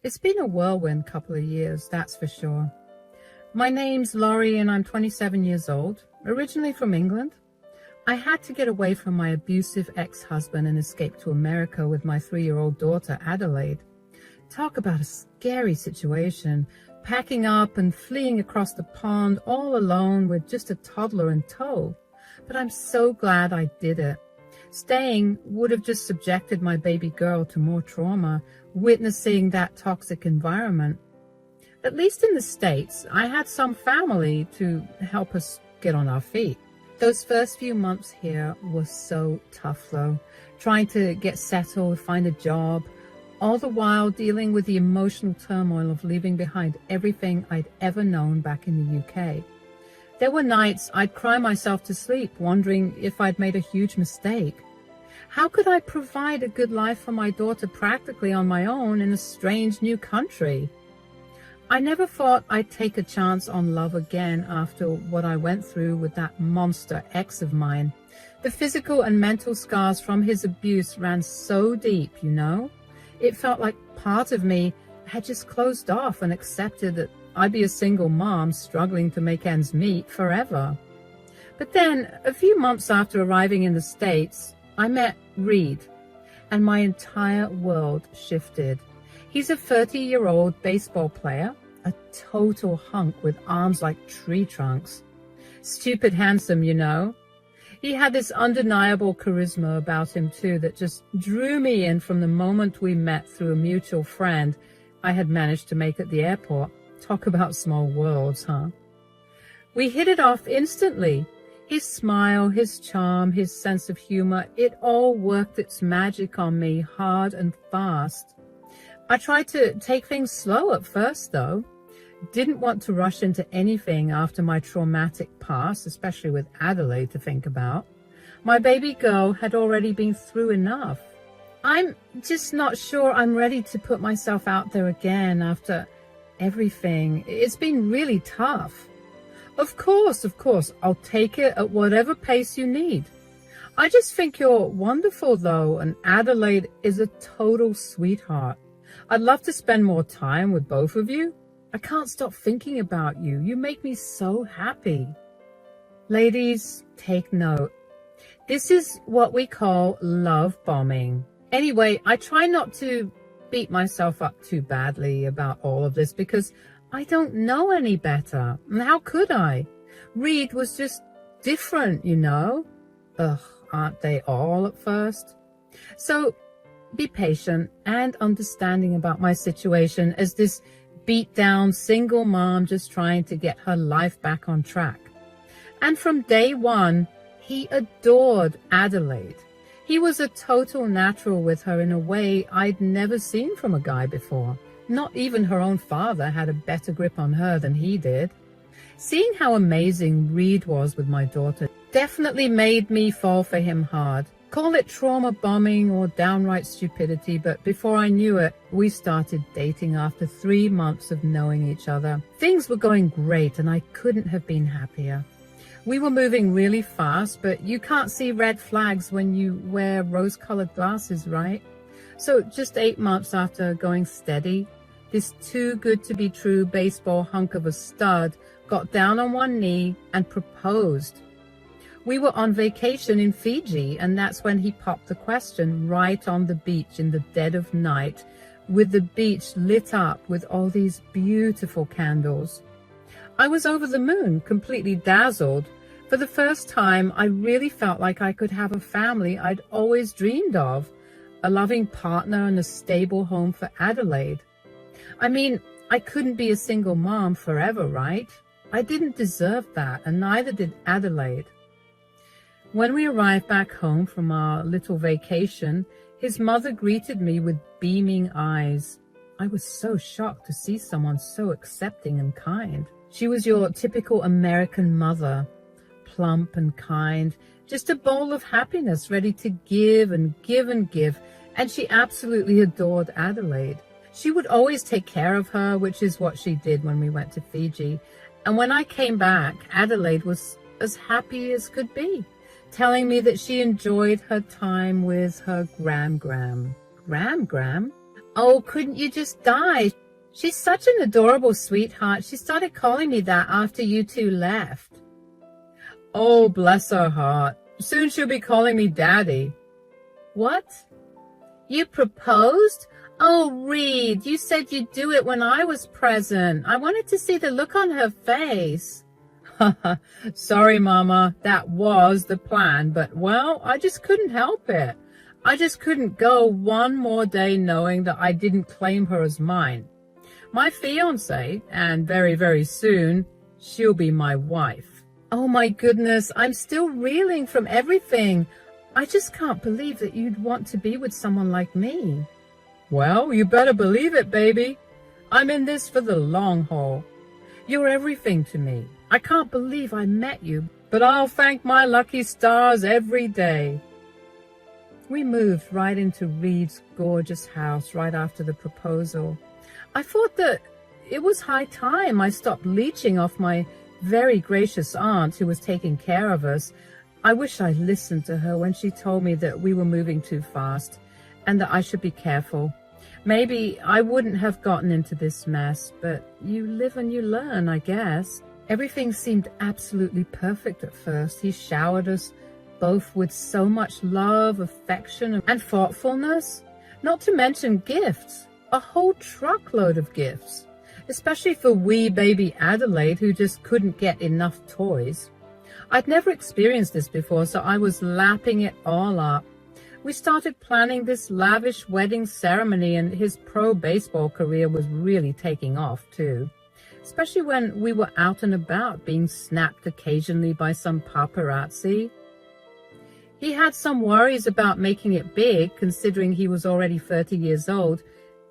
It's been a whirlwind couple of years, that's for sure. My name's Laurie and I'm 27 years old, originally from England. I had to get away from my abusive ex-husband and escape to America with my 3-year-old daughter, Adelaide. Talk about a scary situation, packing up and fleeing across the pond all alone with just a toddler in tow. But I'm so glad I did it. Staying would have just subjected my baby girl to more trauma, witnessing that toxic environment. At least in the States, I had some family to help us get on our feet. Those first few months here were so tough though, trying to get settled, find a job, all the while dealing with the emotional turmoil of leaving behind everything I'd ever known back in the UK. There were nights I'd cry myself to sleep, wondering if I'd made a huge mistake. How could I provide a good life for my daughter practically on my own in a strange new country? I never thought I'd take a chance on love again after what I went through with that monster ex of mine. The physical and mental scars from his abuse ran so deep, you know? It felt like part of me had just closed off and accepted that I'd be a single mom struggling to make ends meet forever. But then, a few months after arriving in the States, I met Reed, and my entire world shifted. He's a 30-year-old baseball player, a total hunk with arms like tree trunks. Stupid handsome, you know. He had this undeniable charisma about him too that just drew me in from the moment we met through a mutual friend I had managed to make at the airport. Talk about small worlds, huh? We hit it off instantly. His smile, his charm, his sense of humor, it all worked its magic on me hard and fast. I tried to take things slow at first, though. Didn't want to rush into anything after my traumatic past, especially with Adelaide to think about. My baby girl had already been through enough. I'm just not sure I'm ready to put myself out there again after everything. It's been really tough. Of course, I'll take it at whatever pace you need. I just think you're wonderful, though, and Adelaide is a total sweetheart. I'd love to spend more time with both of you. I can't stop thinking about you. You make me so happy. Ladies, take note. This is what we call love bombing. Anyway, I try not to beat myself up too badly about all of this because I don't know any better. And how could I? Reed was just different, you know? Ugh, aren't they all at first? So be patient and understanding about my situation as this beat down single mom just trying to get her life back on track. And from day one, he adored Adelaide. He was a total natural with her in a way I'd never seen from a guy before. Not even her own father had a better grip on her than he did. Seeing how amazing Reed was with my daughter definitely made me fall for him hard. Call it trauma bombing or downright stupidity, but before I knew it, we started dating after 3 months of knowing each other. Things were going great and I couldn't have been happier. We were moving really fast, but you can't see red flags when you wear rose-colored glasses, right? So just 8 months after going steady, this too-good-to-be-true baseball hunk of a stud got down on one knee and proposed. We were on vacation in Fiji, and that's when he popped the question right on the beach in the dead of night, with the beach lit up with all these beautiful candles. I was over the moon, completely dazzled. For the first time, I really felt like I could have a family I'd always dreamed of, a loving partner and a stable home for Adelaide. I mean, I couldn't be a single mom forever, right? I didn't deserve that, and neither did Adelaide. When we arrived back home from our little vacation, his mother greeted me with beaming eyes. I was so shocked to see someone so accepting and kind. She was your typical American mother, plump and kind, just a bowl of happiness ready to give and give and give, and she absolutely adored Adelaide. She would always take care of her, which is what she did when we went to Fiji. And when I came back, Adelaide was as happy as could be, telling me that she enjoyed her time with her Gram. Gram? Oh, couldn't you just die? She's such an adorable sweetheart. She started calling me that after you two left. Oh, bless her heart. Soon she'll be calling me Daddy. What? You proposed? Oh, Reed, you said you'd do it when I was present. I wanted to see the look on her face. Sorry, Mama, that was the plan, but, well, I just couldn't help it. I just couldn't go one more day knowing that I didn't claim her as mine. My fiancé, and very, very soon, she'll be my wife. Oh, my goodness, I'm still reeling from everything. I just can't believe that you'd want to be with someone like me. Well, you better believe it, baby. I'm in this for the long haul. You're everything to me. I can't believe I met you, but I'll thank my lucky stars every day. We moved right into Reed's gorgeous house right after the proposal. I thought that it was high time I stopped leeching off my very gracious aunt who was taking care of us. I wish I listened to her when she told me that we were moving too fast and that I should be careful. Maybe I wouldn't have gotten into this mess, but you live and you learn, I guess. Everything seemed absolutely perfect at first. He showered us both with so much love, affection, and thoughtfulness, not to mention gifts, a whole truckload of gifts, especially for wee baby Adelaide, who just couldn't get enough toys. I'd never experienced this before, so I was lapping it all up. We started planning this lavish wedding ceremony, and his pro baseball career was really taking off too, especially when we were out and about, being snapped occasionally by some paparazzi. He had some worries about making it big, considering he was already 30 years old,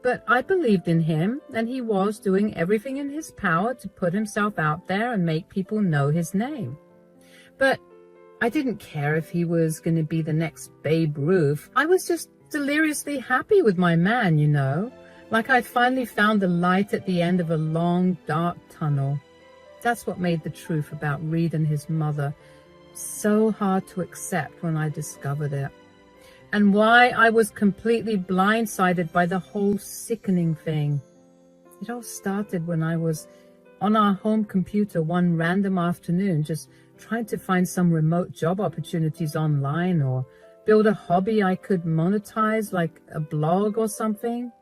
but I believed in him, and he was doing everything in his power to put himself out there and make people know his name. But I didn't care if he was going to be the next Babe Ruth. I was just deliriously happy with my man, you know, like I'd finally found the light at the end of a long, dark tunnel. That's what made the truth about Reed and his mother so hard to accept when I discovered it, and why I was completely blindsided by the whole sickening thing. It all started when I was on our home computer one random afternoon, just trying to find some remote job opportunities online or build a hobby I could monetize, like a blog or something.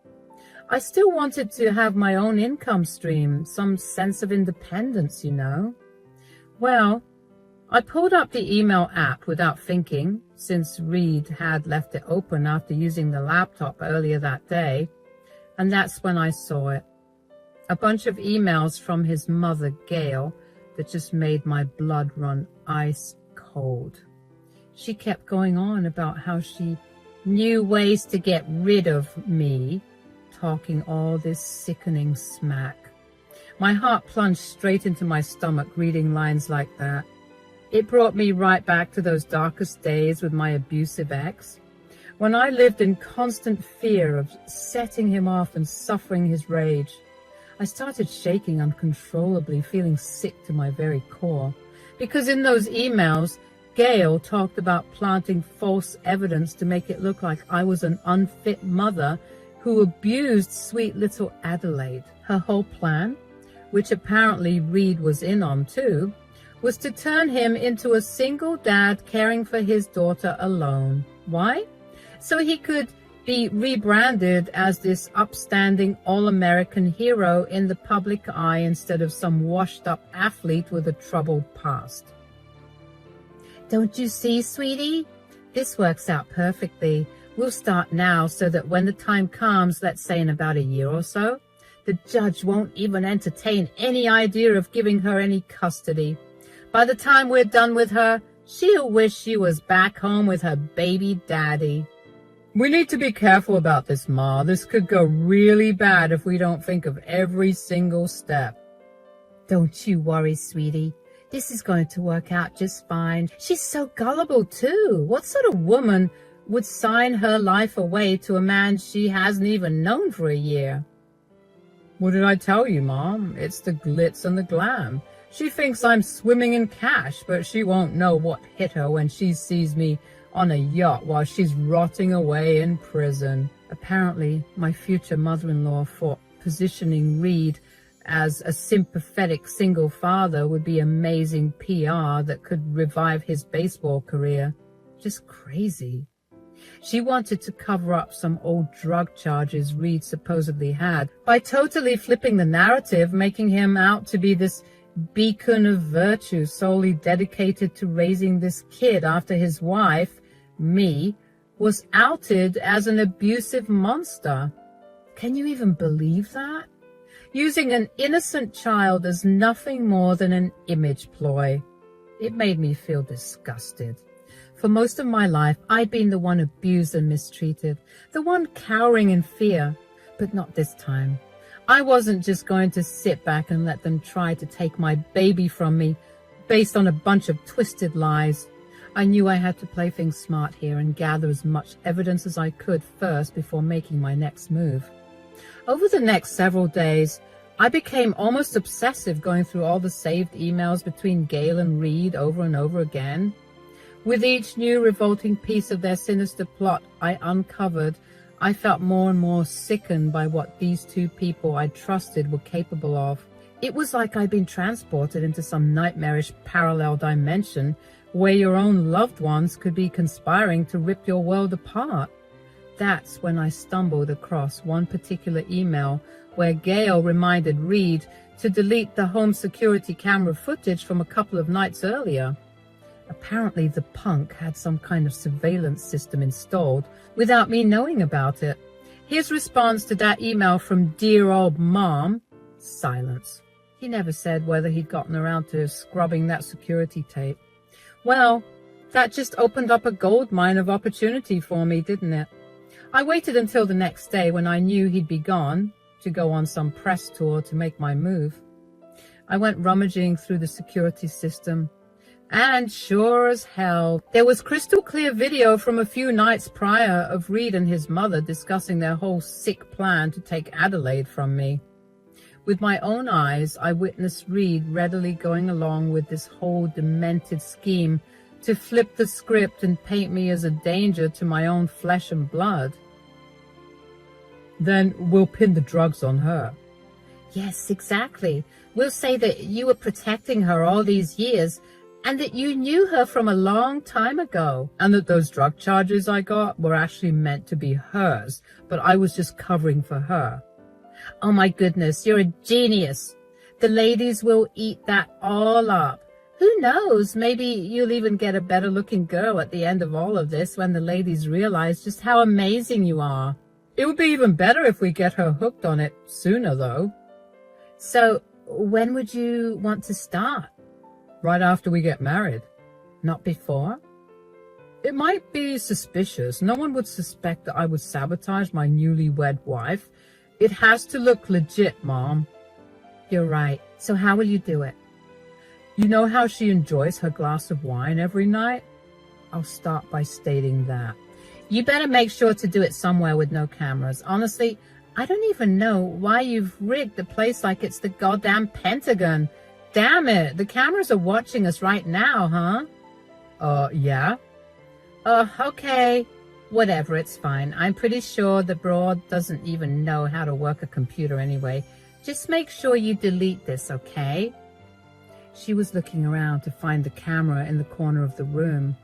I still wanted to have my own income stream, some sense of independence, you know. Well, I pulled up the email app without thinking, since Reed had left it open after using the laptop earlier that day, and that's when I saw it. A bunch of emails from his mother, Gail, that just made my blood run ice cold. She kept going on about how she knew ways to get rid of me, talking all this sickening smack. My heart plunged straight into my stomach reading lines like that. It brought me right back to those darkest days with my abusive ex, when I lived in constant fear of setting him off and suffering his rage. I started shaking uncontrollably, feeling sick to my very core, because in those emails, Gail talked about planting false evidence to make it look like I was an unfit mother who abused sweet little Adelaide. Her whole plan, which apparently Reed was in on too, was to turn him into a single dad caring for his daughter alone. Why? So he could be rebranded as this upstanding all-American hero in the public eye instead of some washed-up athlete with a troubled past. Don't you see, sweetie? This works out perfectly. We'll start now so that when the time comes, let's say in about a year or so, the judge won't even entertain any idea of giving her any custody. By the time we're done with her, she'll wish she was back home with her baby daddy. We need to be careful about this, Ma. This could go really bad if we don't think of every single step. Don't you worry, sweetie. This is going to work out just fine. She's so gullible, too. What sort of woman would sign her life away to a man she hasn't even known for a year? What did I tell you, Mom? It's the glitz and the glam. She thinks I'm swimming in cash, but she won't know what hit her when she sees me on a yacht while she's rotting away in prison. Apparently, my future mother-in-law thought positioning Reed as a sympathetic single father would be amazing PR that could revive his baseball career. Just crazy. She wanted to cover up some old drug charges Reed supposedly had by totally flipping the narrative, making him out to be this beacon of virtue solely dedicated to raising this kid after his wife, me, was outed as an abusive monster. Can you even believe that? Using an innocent child as nothing more than an image ploy. It made me feel disgusted. For most of my life, I'd been the one abused and mistreated, the one cowering in fear, but not this time. I wasn't just going to sit back and let them try to take my baby from me based on a bunch of twisted lies. I knew I had to play things smart here and gather as much evidence as I could first before making my next move. Over the next several days, I became almost obsessive going through all the saved emails between Gail and Reed over and over again. With each new revolting piece of their sinister plot I uncovered, I felt more and more sickened by what these two people I trusted were capable of. It was like I'd been transported into some nightmarish parallel dimension where your own loved ones could be conspiring to rip your world apart. That's when I stumbled across one particular email where Gail reminded Reed to delete the home security camera footage from a couple of nights earlier. Apparently the punk had some kind of surveillance system installed without me knowing about it. His response to that email from dear old Mom, silence. He never said whether he'd gotten around to scrubbing that security tape. Well, that just opened up a goldmine of opportunity for me, didn't it? I waited until the next day when I knew he'd be gone to go on some press tour to make my move. I went rummaging through the security system. And sure as hell, there was crystal clear video from a few nights prior of Reed and his mother discussing their whole sick plan to take Adelaide from me. With my own eyes, I witnessed Reed readily going along with this whole demented scheme to flip the script and paint me as a danger to my own flesh and blood. Then we'll pin the drugs on her. Yes, exactly. We'll say that you were protecting her all these years, and that you knew her from a long time ago, and that those drug charges I got were actually meant to be hers, but I was just covering for her. Oh my goodness, you're a genius. The ladies will eat that all up. Who knows, maybe you'll even get a better looking girl at the end of all of this when the ladies realize just how amazing you are. It would be even better if we get her hooked on it sooner, though. So, when would you want to start? Right after we get married. Not before? It might be suspicious. No one would suspect that I would sabotage my newlywed wife. It has to look legit, Mom. You're right. So how will you do it? You know how she enjoys her glass of wine every night? I'll start by stating that. You better make sure to do it somewhere with no cameras. Honestly, I don't even know why you've rigged the place like it's the goddamn Pentagon. Damn it, the cameras are watching us right now, huh? Yeah? Okay. Whatever, it's fine. I'm pretty sure the broad doesn't even know how to work a computer anyway. Just make sure you delete this, okay? She was looking around to find the camera in the corner of the room.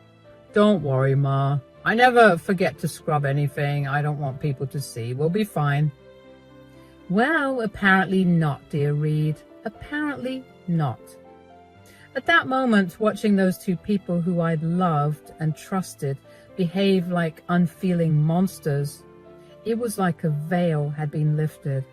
Don't worry, Ma. I never forget to scrub anything I don't want people to see. We'll be fine. Well, apparently not, dear Reed. Apparently not. At that moment, watching those two people who I'd loved and trusted behave like unfeeling monsters, it was like a veil had been lifted.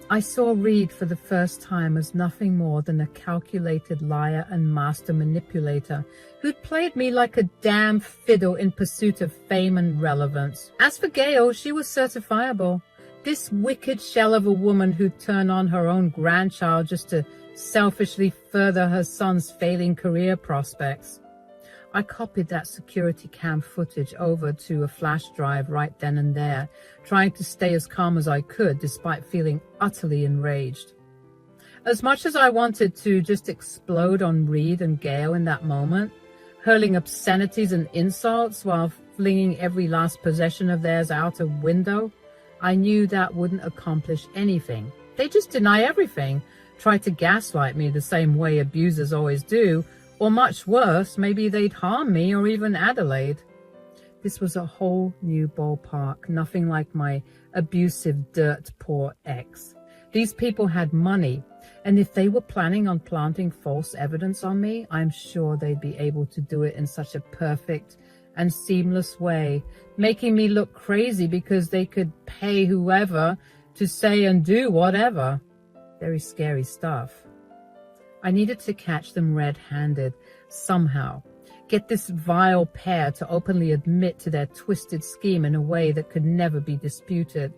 I saw Reed for the first time as nothing more than a calculated liar and master manipulator who'd played me like a damn fiddle in pursuit of fame and relevance. As for Gail, she was certifiable. This wicked shell of a woman who'd turn on her own grandchild just to selfishly further her son's failing career prospects. I copied that security cam footage over to a flash drive right then and there, trying to stay as calm as I could despite feeling utterly enraged. As much as I wanted to just explode on Reed and Gail in that moment, hurling obscenities and insults while flinging every last possession of theirs out a window. I knew that wouldn't accomplish anything. They just deny everything, try to gaslight me the same way abusers always do, or much worse, maybe they'd harm me or even Adelaide. This was a whole new ballpark, nothing like my abusive, dirt-poor ex. These people had money, and if they were planning on planting false evidence on me, I'm sure they'd be able to do it in such a perfect and seamless way, making me look crazy because they could pay whoever to say and do whatever. Very scary stuff. I needed to catch them red-handed somehow, get this vile pair to openly admit to their twisted scheme in a way that could never be disputed,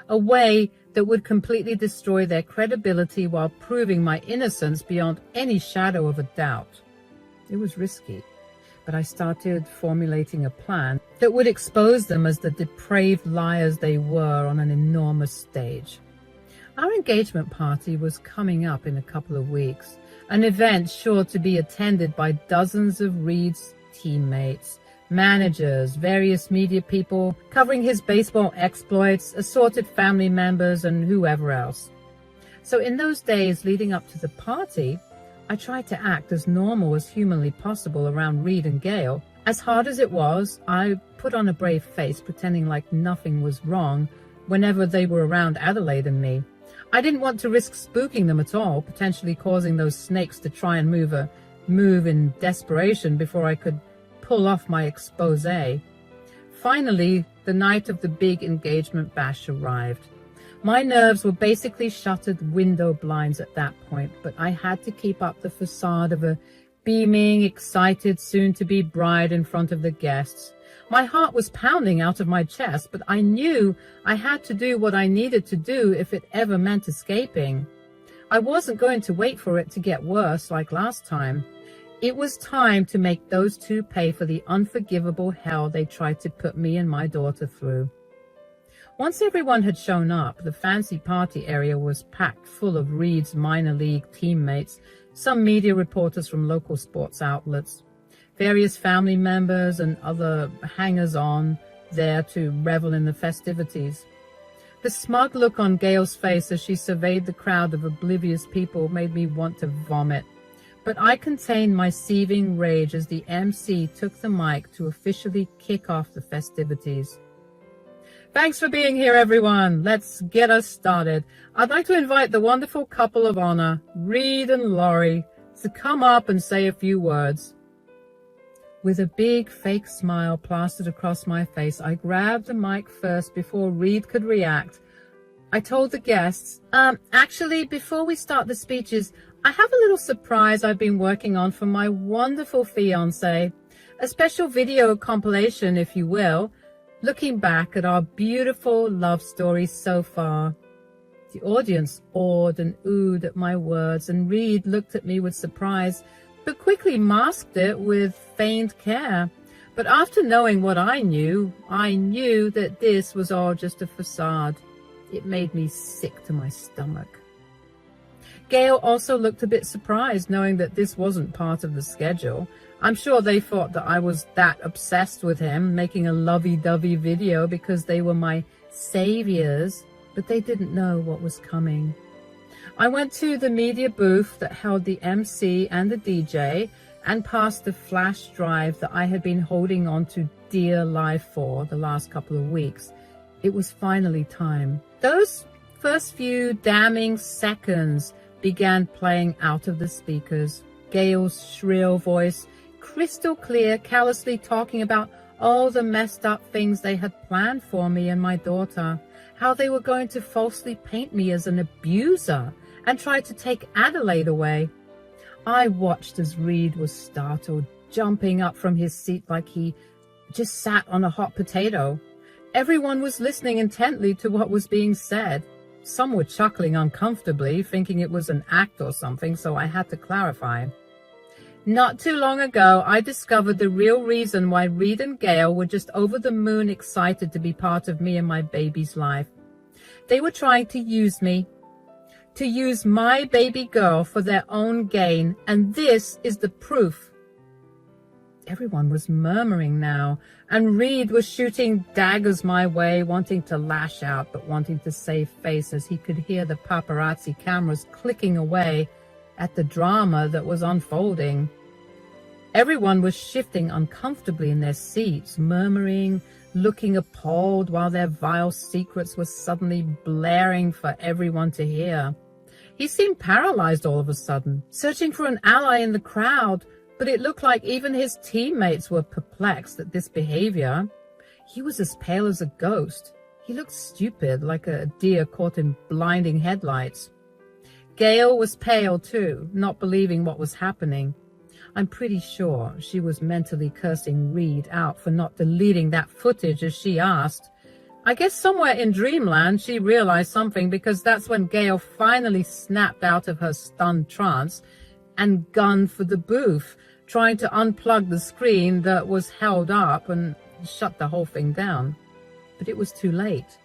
a way that would completely destroy their credibility while proving my innocence beyond any shadow of a doubt. It was risky, but I started formulating a plan that would expose them as the depraved liars they were on an enormous stage. Our engagement party was coming up in a couple of weeks, an event sure to be attended by dozens of Reed's teammates, managers, various media people covering his baseball exploits, assorted family members, and whoever else. So in those days leading up to the party, I tried to act as normal as humanly possible around Reed and Gail. As hard as it was, I put on a brave face, pretending like nothing was wrong whenever they were around Adelaide and me. I didn't want to risk spooking them at all, potentially causing those snakes to try and move in desperation before I could pull off my expose. Finally, the night of the big engagement bash arrived. My nerves were basically shuttered window blinds at that point, but I had to keep up the facade of a beaming, excited, soon-to-be bride in front of the guests. My heart was pounding out of my chest, but I knew I had to do what I needed to do if it ever meant escaping. I wasn't going to wait for it to get worse like last time. It was time to make those two pay for the unforgivable hell they tried to put me and my daughter through. Once everyone had shown up, the fancy party area was packed full of Reed's minor league teammates, some media reporters from local sports outlets, various family members and other hangers-on there to revel in the festivities. The smug look on Gail's face as she surveyed the crowd of oblivious people made me want to vomit. But I contained my seething rage as the MC took the mic to officially kick off the festivities. Thanks for being here, everyone. Let's get us started. I'd like to invite the wonderful couple of honor, Reed and Laurie, to come up and say a few words. With a big fake smile plastered across my face, I grabbed the mic first before Reed could react. I told the guests, actually, before we start the speeches, I have a little surprise I've been working on for my wonderful fiancé. A special video compilation, if you will, looking back at our beautiful love story so far. The audience awed and oohed at my words, and Reed looked at me with surprise, but quickly masked it with feigned care. But after knowing what I knew that this was all just a facade. It made me sick to my stomach. Gail also looked a bit surprised, knowing that this wasn't part of the schedule. I'm sure they thought that I was that obsessed with him, making a lovey-dovey video because they were my saviors, but they didn't know what was coming. I went to the media booth that held the MC and the DJ and passed the flash drive that I had been holding on to dear life for the last couple of weeks. It was finally time. Those first few damning seconds began playing out of the speakers. Gail's shrill voice, crystal clear, callously talking about all the messed up things they had planned for me and my daughter, how they were going to falsely paint me as an abuser and try to take Adelaide away. I watched as Reed was startled, jumping up from his seat like he just sat on a hot potato. Everyone was listening intently to what was being said. Some were chuckling uncomfortably, thinking it was an act or something, so I had to clarify. Not too long ago, I discovered the real reason why Reed and Gail were just over the moon excited to be part of me and my baby's life. They were trying to use me, to use my baby girl for their own gain, and this is the proof. Everyone was murmuring now, and Reed was shooting daggers my way, wanting to lash out, but wanting to save face as he could hear the paparazzi cameras clicking away at the drama that was unfolding. Everyone was shifting uncomfortably in their seats, murmuring, looking appalled, while their vile secrets were suddenly blaring for everyone to hear. He seemed paralyzed all of a sudden, searching for an ally in the crowd, but it looked like even his teammates were perplexed at this behavior. He was as pale as a ghost. He looked stupid, like a deer caught in blinding headlights. Gail was pale too, not believing what was happening. I'm pretty sure she was mentally cursing Reed out for not deleting that footage as she asked. I guess somewhere in dreamland she realized something, because that's when Gail finally snapped out of her stunned trance and gunned for the booth, trying to unplug the screen that was held up and shut the whole thing down. But it was too late.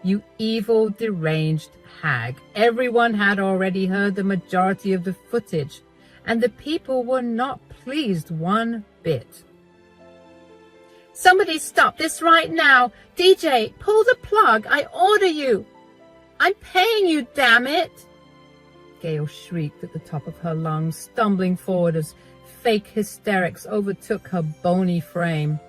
You evil, deranged hag. Everyone had already heard the majority of the footage, and the people were not pleased one bit. Somebody stop this right now. DJ, pull the plug. I order you. I'm paying you, damn it. Gail shrieked at the top of her lungs, stumbling forward as fake hysterics overtook her bony frame.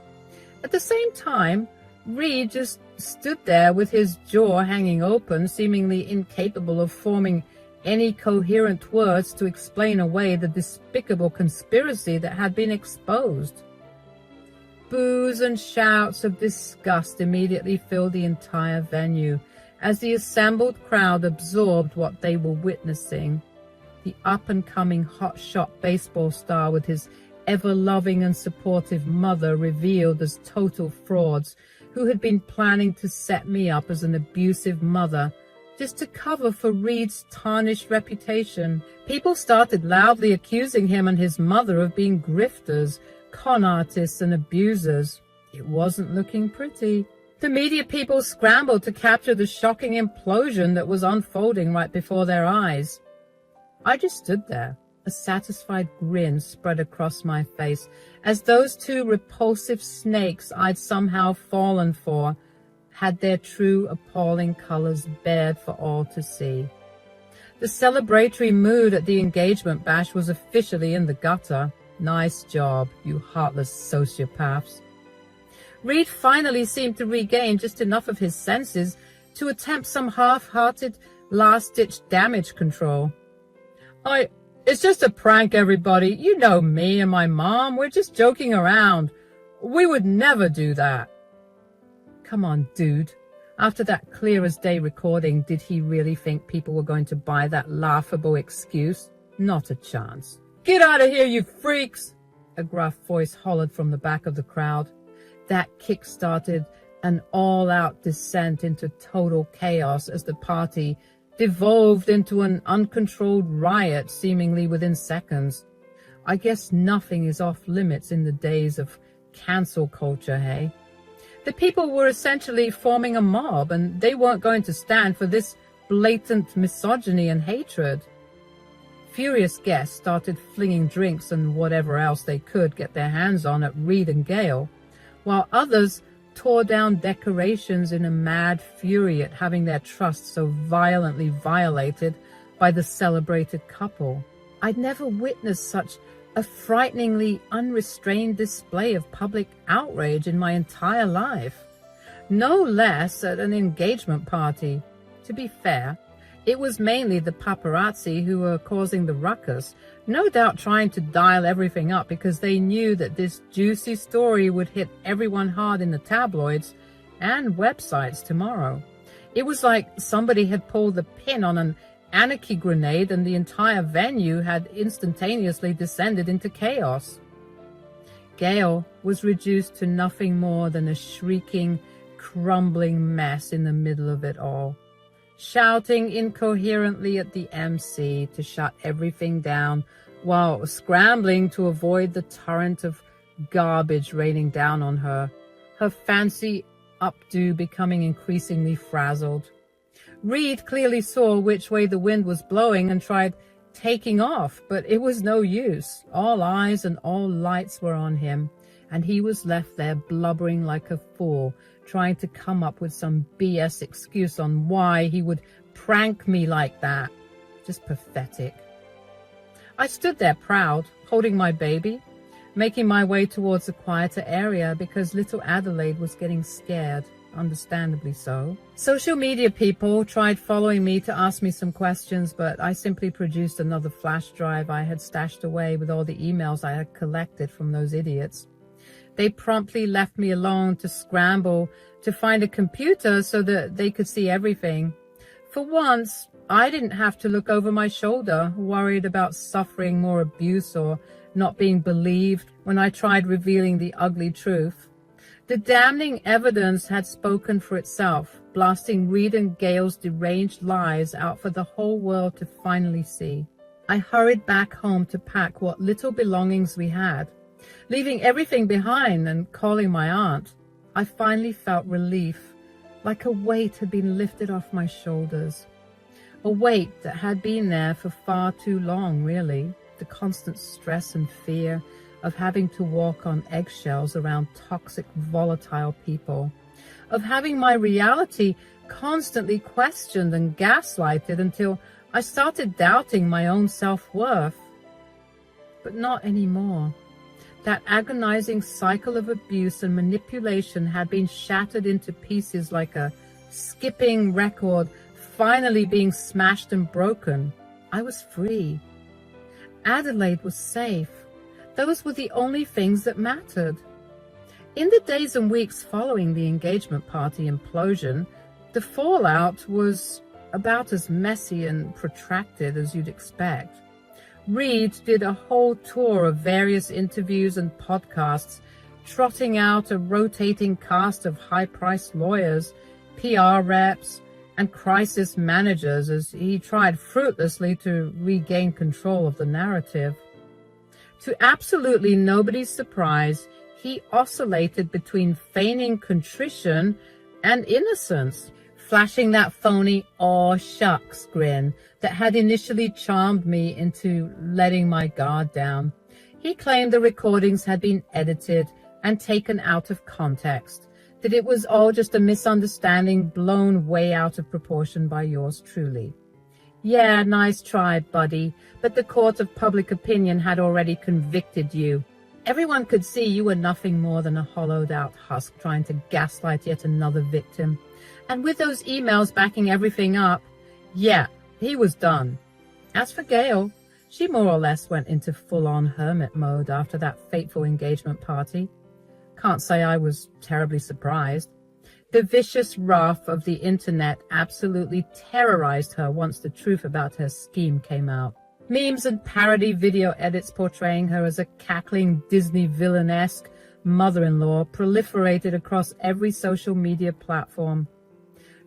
At the same time, Reed just stood there with his jaw hanging open, seemingly incapable of forming any coherent words to explain away the despicable conspiracy that had been exposed. Boos and shouts of disgust immediately filled the entire venue as the assembled crowd absorbed what they were witnessing. The up-and-coming hotshot baseball star with his ever-loving and supportive mother revealed as total frauds who had been planning to set me up as an abusive mother just to cover for Reed's tarnished reputation. People started loudly accusing him and his mother of being grifters, con artists, and abusers. It wasn't looking pretty. The media people scrambled to capture the shocking implosion that was unfolding right before their eyes. I just stood there, a satisfied grin spread across my face, as those two repulsive snakes I'd somehow fallen for had their true appalling colors bared for all to see. The celebratory mood at the engagement bash was officially in the gutter. Nice job, you heartless sociopaths. Reed finally seemed to regain just enough of his senses to attempt some half-hearted, last-ditch damage control. It's just a prank, everybody. You know me and my mom. We're just joking around. We would never do that. Come on, dude. After that clear-as-day recording, did he really think people were going to buy that laughable excuse? Not a chance. Get out of here, you freaks! A gruff voice hollered from the back of the crowd. That kick-started an all-out descent into total chaos as the party devolved into an uncontrolled riot seemingly within seconds. I guess nothing is off limits in the days of cancel culture, hey? The people were essentially forming a mob, and they weren't going to stand for this blatant misogyny and hatred. Furious guests started flinging drinks and whatever else they could get their hands on at Reed and Gale, while others tore down decorations in a mad fury at having their trust so violently violated by the celebrated couple. I'd never witnessed such a frighteningly unrestrained display of public outrage in my entire life. No less at an engagement party. To be fair, it was mainly the paparazzi who were causing the ruckus, no doubt trying to dial everything up because they knew that this juicy story would hit everyone hard in the tabloids and websites tomorrow. It was like somebody had pulled the pin on an anarchy grenade and the entire venue had instantaneously descended into chaos. Gail was reduced to nothing more than a shrieking, crumbling mess in the middle of it all, shouting incoherently at the MC to shut everything down while scrambling to avoid the torrent of garbage raining down on her, her fancy updo becoming increasingly frazzled. Reed clearly saw which way the wind was blowing and tried taking off, but it was no use. All eyes and all lights were on him, and he was left there blubbering like a fool, trying to come up with some BS excuse on why he would prank me like that. Just pathetic. I stood there proud, holding my baby, making my way towards a quieter area because little Adelaide was getting scared, understandably so. Social media people tried following me to ask me some questions, but I simply produced another flash drive I had stashed away with all the emails I had collected from those idiots. They promptly left me alone to scramble to find a computer so that they could see everything. For once, I didn't have to look over my shoulder, worried about suffering more abuse or not being believed when I tried revealing the ugly truth. The damning evidence had spoken for itself, blasting Reed and Gail's deranged lies out for the whole world to finally see. I hurried back home to pack what little belongings we had. Leaving everything behind and calling my aunt, I finally felt relief, like a weight had been lifted off my shoulders. A weight that had been there for far too long, really. The constant stress and fear of having to walk on eggshells around toxic, volatile people, of having my reality constantly questioned and gaslighted until I started doubting my own self-worth. But not anymore. That agonizing cycle of abuse and manipulation had been shattered into pieces like a skipping record finally being smashed and broken. I was free. Adelaide was safe. Those were the only things that mattered. In the days and weeks following the engagement party implosion, the fallout was about as messy and protracted as you'd expect. Reed did a whole tour of various interviews and podcasts, trotting out a rotating cast of high-priced lawyers, PR reps, and crisis managers as he tried fruitlessly to regain control of the narrative. To absolutely nobody's surprise, he oscillated between feigning contrition and innocence, flashing that phony "aw shucks" grin that had initially charmed me into letting my guard down. He claimed the recordings had been edited and taken out of context, that it was all just a misunderstanding blown way out of proportion by yours truly. Yeah, nice try, buddy, but the court of public opinion had already convicted you. Everyone could see you were nothing more than a hollowed-out husk trying to gaslight yet another victim. And with those emails backing everything up, yeah, he was done. As for Gail, she more or less went into full-on hermit mode after that fateful engagement party. Can't say I was terribly surprised. The vicious wrath of the internet absolutely terrorized her once the truth about her scheme came out. Memes and parody video edits portraying her as a cackling Disney villain-esque mother-in-law proliferated across every social media platform.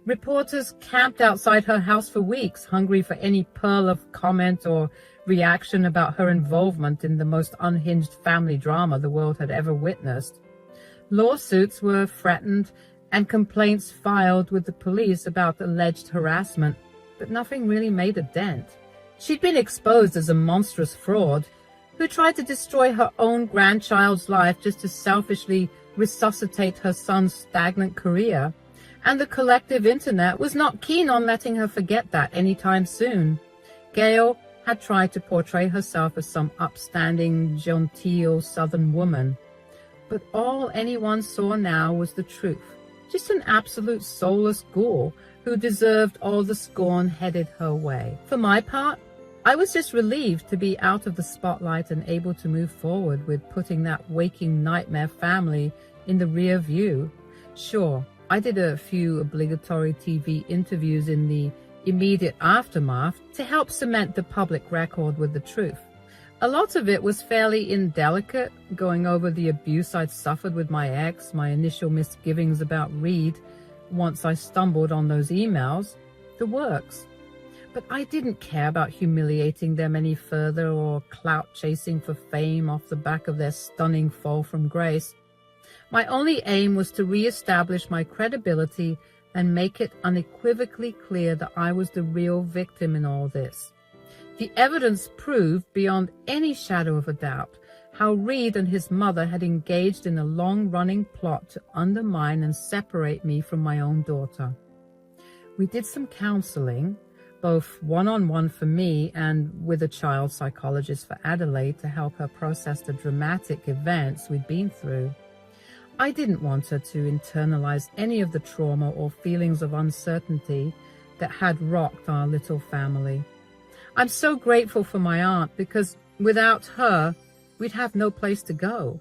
Reporters camped outside her house for weeks, hungry for any pearl of comment or reaction about her involvement in the most unhinged family drama the world had ever witnessed. Lawsuits were threatened and complaints filed with the police about alleged harassment, but nothing really made a dent. She'd been exposed as a monstrous fraud who tried to destroy her own grandchild's life just to selfishly resuscitate her son's stagnant career, and the collective internet was not keen on letting her forget that anytime soon. Gail had tried to portray herself as some upstanding, genteel Southern woman, but all anyone saw now was the truth. Just an absolute soulless ghoul who deserved all the scorn headed her way. For my part, I was just relieved to be out of the spotlight and able to move forward with putting that waking nightmare family in the rear view. Sure, I did a few obligatory TV interviews in the immediate aftermath to help cement the public record with the truth. A lot of it was fairly indelicate, going over the abuse I'd suffered with my ex, my initial misgivings about Reed once I stumbled on those emails, the works. But I didn't care about humiliating them any further or clout chasing for fame off the back of their stunning fall from grace. My only aim was to reestablish my credibility and make it unequivocally clear that I was the real victim in all this. The evidence proved beyond any shadow of a doubt how Reed and his mother had engaged in a long-running plot to undermine and separate me from my own daughter. We did some counseling, both one-on-one for me and with a child psychologist for Adelaide to help her process the dramatic events we'd been through. I didn't want her to internalize any of the trauma or feelings of uncertainty that had rocked our little family. I'm so grateful for my aunt because without her, we'd have no place to go.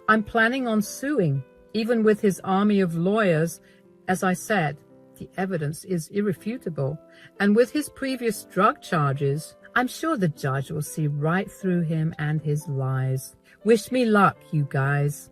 I'm planning on suing, even with his army of lawyers. As I said, the evidence is irrefutable, and with his previous drug charges, I'm sure the judge will see right through him and his lies. Wish me luck, you guys.